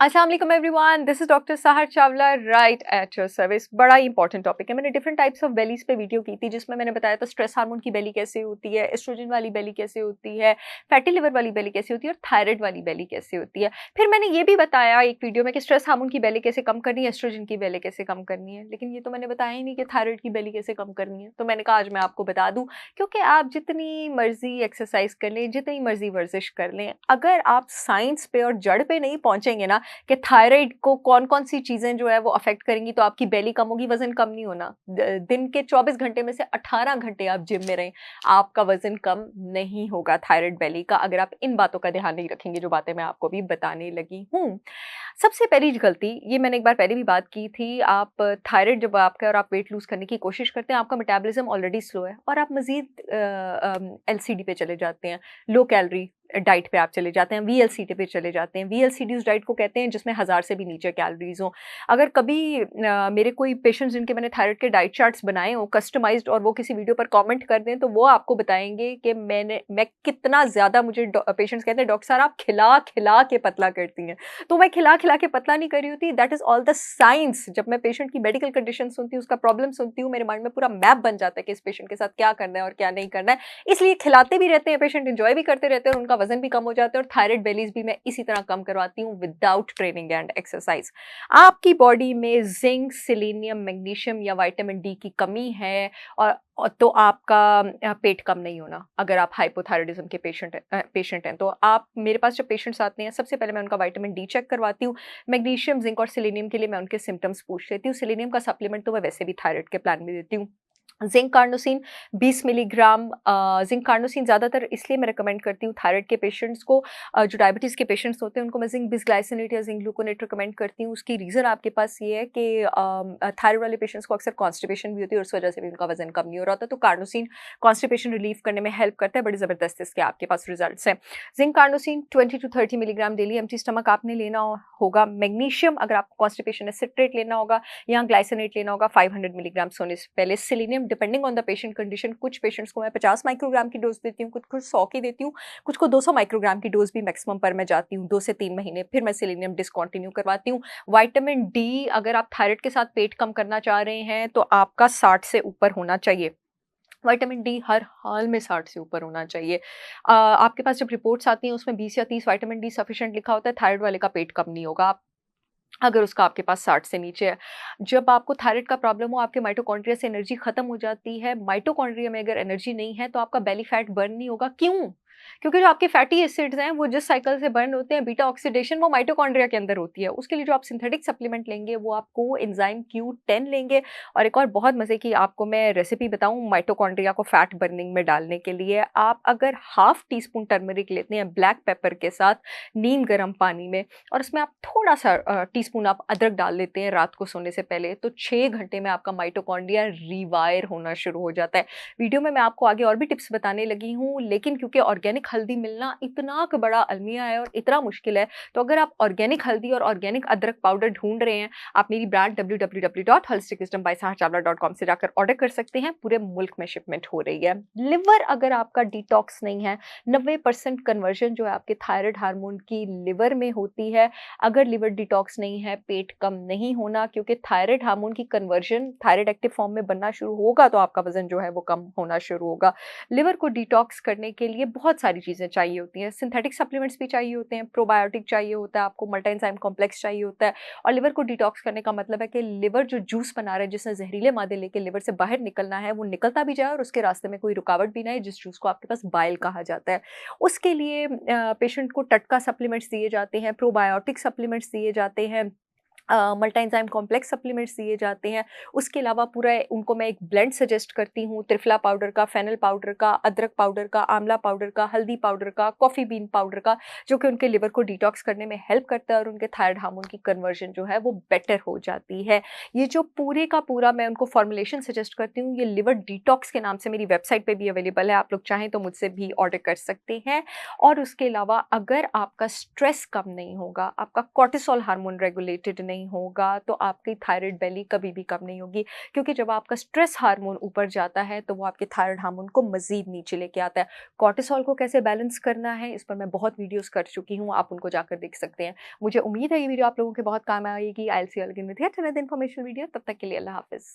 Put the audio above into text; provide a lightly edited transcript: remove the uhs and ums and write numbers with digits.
अस्सलाम वालेकुम everyone, this is doctor सहर Chawla right at your service. बड़ा ही इंपॉर्टेंट टॉपिक है। मैंने डिफरेंट टाइप्स ऑफ बेलीज पे वीडियो की थी जिसमें मैंने बताया था स्ट्रेस हार्मोन की बेली कैसे होती है, एस्ट्रोजन वाली बेली कैसे होती है, फैटी लिवर वाली बेली कैसे होती है और थायराइड वाली बेली कैसे होती है। फिर मैंने ये भी बताया एक वीडियो में कि स्ट्रेस हार्मोन की बेली कैसे कम करनी है, एस्ट्रोजन की बेली कैसे कम करनी है, लेकिन ये तो मैंने बताया ही नहीं कि थायराइड की बेली कैसे कम करनी है। तो मैंने कहा आज मैं आपको बता दूं, क्योंकि आप जितनी मर्जी एक्सरसाइज कर लें, जितनी मर्जी वर्जिश कर लें, अगर आप साइंस पे और जड़ पे नहीं पहुंचेंगे ना कि थायराइड को कौन-कौन सी चीज़ें जो है वो अफ़ेक्ट करेंगी, तो आपकी बेली कम होगी, वज़न कम नहीं होना। द दिन के 24 घंटे में से 18 घंटे आप जिम में रहें, आपका वज़न कम नहीं होगा थायराइड बेली का, अगर आप इन बातों का ध्यान नहीं रखेंगे, जो बातें मैं आपको अभी बताने लगी हूँ। सबसे पहली गलती, ये मैंने एक बार पहले भी बात की थी, आप थायराइड जब आपका और आप वेट लूज़ करने की कोशिश करते हैं, आपका मेटाबॉलिज़्म ऑलरेडी स्लो है और आप मज़ीद एलसीडी पे चले जाते हैं, लो कैलोरी डाइट पे आप चले जाते हैं, वीएलसीडी पे चले जाते हैं। वीएलसीडी उस डाइट को कहते हैं जिसमें 1000 से भी नीचे कैलोरीज़ हों। अगर कभी मेरे कोई पेशेंट्स जिनके मैंने थायराइड के डाइट चार्ट्स बनाए हों कस्टमाइज़्ड और वो किसी वीडियो पर कमेंट कर दें, तो वो आपको बताएँगे कि मैं कितना ज़्यादा, मुझे पेशेंट्स कहते हैं डॉक्टर साहब आप खिला-खिला के पतला करती हैं। तो मैं खिला-खिला के पतला नहीं कर रही होती, that is all the science. जब मैं पेशेंट की मेडिकल कंडीशन सुनती हूँ, उसका प्रॉब्लम सुनती हूँ, मेरे माइंड में पूरा मैप बन जाता है कि इस पेशेंट के साथ क्या करना है और क्या नहीं करना है। इसलिए खिलाते भी रहते हैं पेशेंट, एन्जॉय भी करते रहते हैं और उनका वज़न भी कम हो जाता है और थायराइड बेलीज़ भी मैं इसी तरह कम करवाती हूँ विदाउट ट्रेनिंग एंड एक्सरसाइज। आपकी बॉडी में ज़िंक, सेलेनियम, मैग्नीशियम या विटामिन डी की कमी है और तो आपका पेट कम नहीं होना। अगर आप हाइपोथायरायडिज़्म के पेशेंट हैं, तो आप मेरे पास जब पेशेंट्स आते हैं, सबसे पहले मैं उनका विटामिन डी चेक करवाती हूँ। मैग्नीशियम, ज़िंक और सेलेनियम के लिए मैं उनके सिम्पटम्स पूछ लेती हूँ। सेलेनियम का सप्लीमेंट तो मैं वैसे भी थायराइड के प्लान में देती हूँ। Zinc carnosine 20 milligram. Zinc carnosine ज़्यादातर इसलिए मैं रिकमेंड करती हूँ थायराइड के पेशेंट्स को, जो डायबिटीज़ के पेशेंट्स होते हैं उनको मैं ज़िंक बिसग्लाइसिनेट या ज़िंक ग्लूकोनेट रिकमेंड करती हूँ। उसकी रीज़न आपके पास ये है कि थायराइड वाले पेशेंट्स को अक्सर कॉन्स्टिपेशन भी होती है और उस वजह से भी उनका वज़न कम नहीं हो रहा होता। तो कार्नोसिन कॉन्स्टिपेशन रिलीव करने में हेल्प करता है। बड़ी ज़बरदस्त इसके आपके पास रिजल्ट्स हैं। Zinc carnosine 20 to 30 milligram daily empty stomach आपने लेना होगा। मैग्नीशियम अगर आपको कॉन्स्टिपेशन है सिट्रेट लेना होगा या ग्लाइसिनेट लेना होगा 500 मिलीग्राम सोने से पहले। Selenium depending on the patient condition, कुछ पेशेंट्स को मैं 50 माइक्रोग्राम की डोज देती हूँ, कुछ को 100 की देती हूँ, कुछ को 200 माइक्रोग्राम की डोज भी मैक्सिमम पर मैं जाती हूँ 2 से 3 महीने, फिर मैं सेलेनियम डिसकंटिन्यू करवाती हूँ। विटामिन डी, अगर आप थायराइड के साथ पेट कम करना चाह रहे हैं तो आपका 60 से ऊपर होना चाहिए। विटामिन डी हर हाल में 60 से ऊपर होना चाहिए। आपके पास जब रिपोर्ट्स आती हैं उसमें 20 या 30 विटामिन डी सफिशिएंट लिखा होता है, थायराइड वाले का पेट कम नहीं होगा। अगर उसका आपके पास 60 से नीचे है। जब आपको थायराइड का प्रॉब्लम हो, आपके माइटोकॉन्ड्रिया से एनर्जी खत्म हो जाती है। माइटोकॉन्ड्रिया में अगर एनर्जी नहीं है तो आपका बेली फैट बर्न नहीं होगा। क्यों? क्योंकि जो आपके फैटी एसिड्स हैं वो जिस साइकिल से बर्न होते हैं, बीटा ऑक्सीडेशन वो माइटोकॉन्ड्रिया के अंदर होती है। उसके लिए जो आप सिंथेटिक सप्लीमेंट लेंगे वो आपको एंजाइम Q10 लेंगे। और एक और बहुत मज़े की आपको मैं रेसिपी बताऊँ माइटोकॉन्ड्रिया को फैट बर्निंग में डालने के लिए, आप अगर हाफ टी स्पून टर्मरिक लेते हैं ब्लैक पेपर के साथ नीम गर्म पानी में, और उसमें आप थोड़ा-सा टीस्पून आप अदरक डाल लेते हैं रात को सोने से पहले, तो 6 घंटे में आपका माइटोकॉन्ड्रिया रिवायर होना शुरू हो जाता है। वीडियो में मैं आपको आगे और भी टिप्स बताने लगी हूँ, लेकिन क्योंकि ऑर्गेनिक हल्दी मिलना इतना क बड़ा अलमिया है और इतना मुश्किल है, तो अगर आप ऑर्गेनिक हल्दी और ऑर्गेनिक अदरक पाउडर ढूँढ रहे हैं, आप मेरी ब्रांड www.holisticwisdom से जाकर ऑर्डर कर सकते हैं। पूरे मुल्क में शिपमेंट हो रही है। लिवर अगर आपका डिटॉक्स नहीं है, 90% कन्वर्जन जो है आपके थायराइड हार्मोन की लिवर में होती है। अगर लिवर डिटॉक्स नहीं है, पेट कम नहीं होना, क्योंकि थायराइड हार्मोन की कन्वर्जन थायराइड एक्टिव फॉर्म में बनना शुरू होगा तो आपका वज़न जो है वो कम होना शुरू होगा। लिवर को डिटॉक्स करने के लिए बहुत सारी चीज़ें चाहिए होती हैं। सिंथेटिक सप्लीमेंट्स भी चाहिए होते हैं, प्रोबायोटिक चाहिए होता है, आपको मल्टी एंजाइम कॉम्प्लेक्स चाहिए होता है। और लिवर को डिटॉक्स करने का मतलब है कि लिवर जो जूस बना रहा है, जिसने ज़हरीले मादे लेके लिवर से बाहर निकलना है, वो निकलता भी जाए और उसके रास्ते में कोई रुकावट भी ना आए, जिस जूस को आपके पास बाइल कहा जाता है। उसके लिए पेशेंट को टटका सप्लीमेंट्स दिए जाते हैं, प्रोबायोटिक सप्लीमेंट्स दिए जाते हैं, मल्टी एंजाइम कॉम्प्लेक्स सप्लीमेंट्स दिए जाते हैं। उसके अलावा पूरा उनको मैं एक ब्लेंड सजेस्ट करती हूँ त्रिफला पाउडर का, फेनल पाउडर का, अदरक पाउडर का, आंवला पाउडर का, हल्दी पाउडर का, कॉफ़ी बीन पाउडर का, जो कि उनके लिवर को डिटॉक्स करने में हेल्प करता है और उनके थायराइड हार्मोन की कन्वर्जन जो है वो बेटर हो जाती है। ये जो पूरे का पूरा मैं उनको फॉर्मुलेशन सजेस्ट करती हूँ, ये लिवर डिटॉक्स के नाम से मेरी वेबसाइट पे भी अवेलेबल है। आप लोग चाहें तो मुझसे भी ऑर्डर कर सकते हैं। और उसके अलावा अगर आपका स्ट्रेस कम नहीं होगा, आपका कॉर्टिसोल हार्मोन रेगुलेटेड नहीं होगा तो आपकी थायराइड बेली कभी भी कम नहीं होगी, क्योंकि जब आपका स्ट्रेस हार्मोन ऊपर जाता है तो वो आपके थायराइड हार्मोन को मज़ीद नीचे लेके आता है। कॉर्टिसोल को कैसे बैलेंस करना है, इस पर मैं बहुत वीडियोज़ कर चुकी हूँ, आप उनको जाकर देख सकते हैं। मुझे उम्मीद है ये वीडियो आप लोगों के बहुत काम आएगी। I will see you again with yet another informational video. तब तक के लिए अल्लाह हाफ़िज़।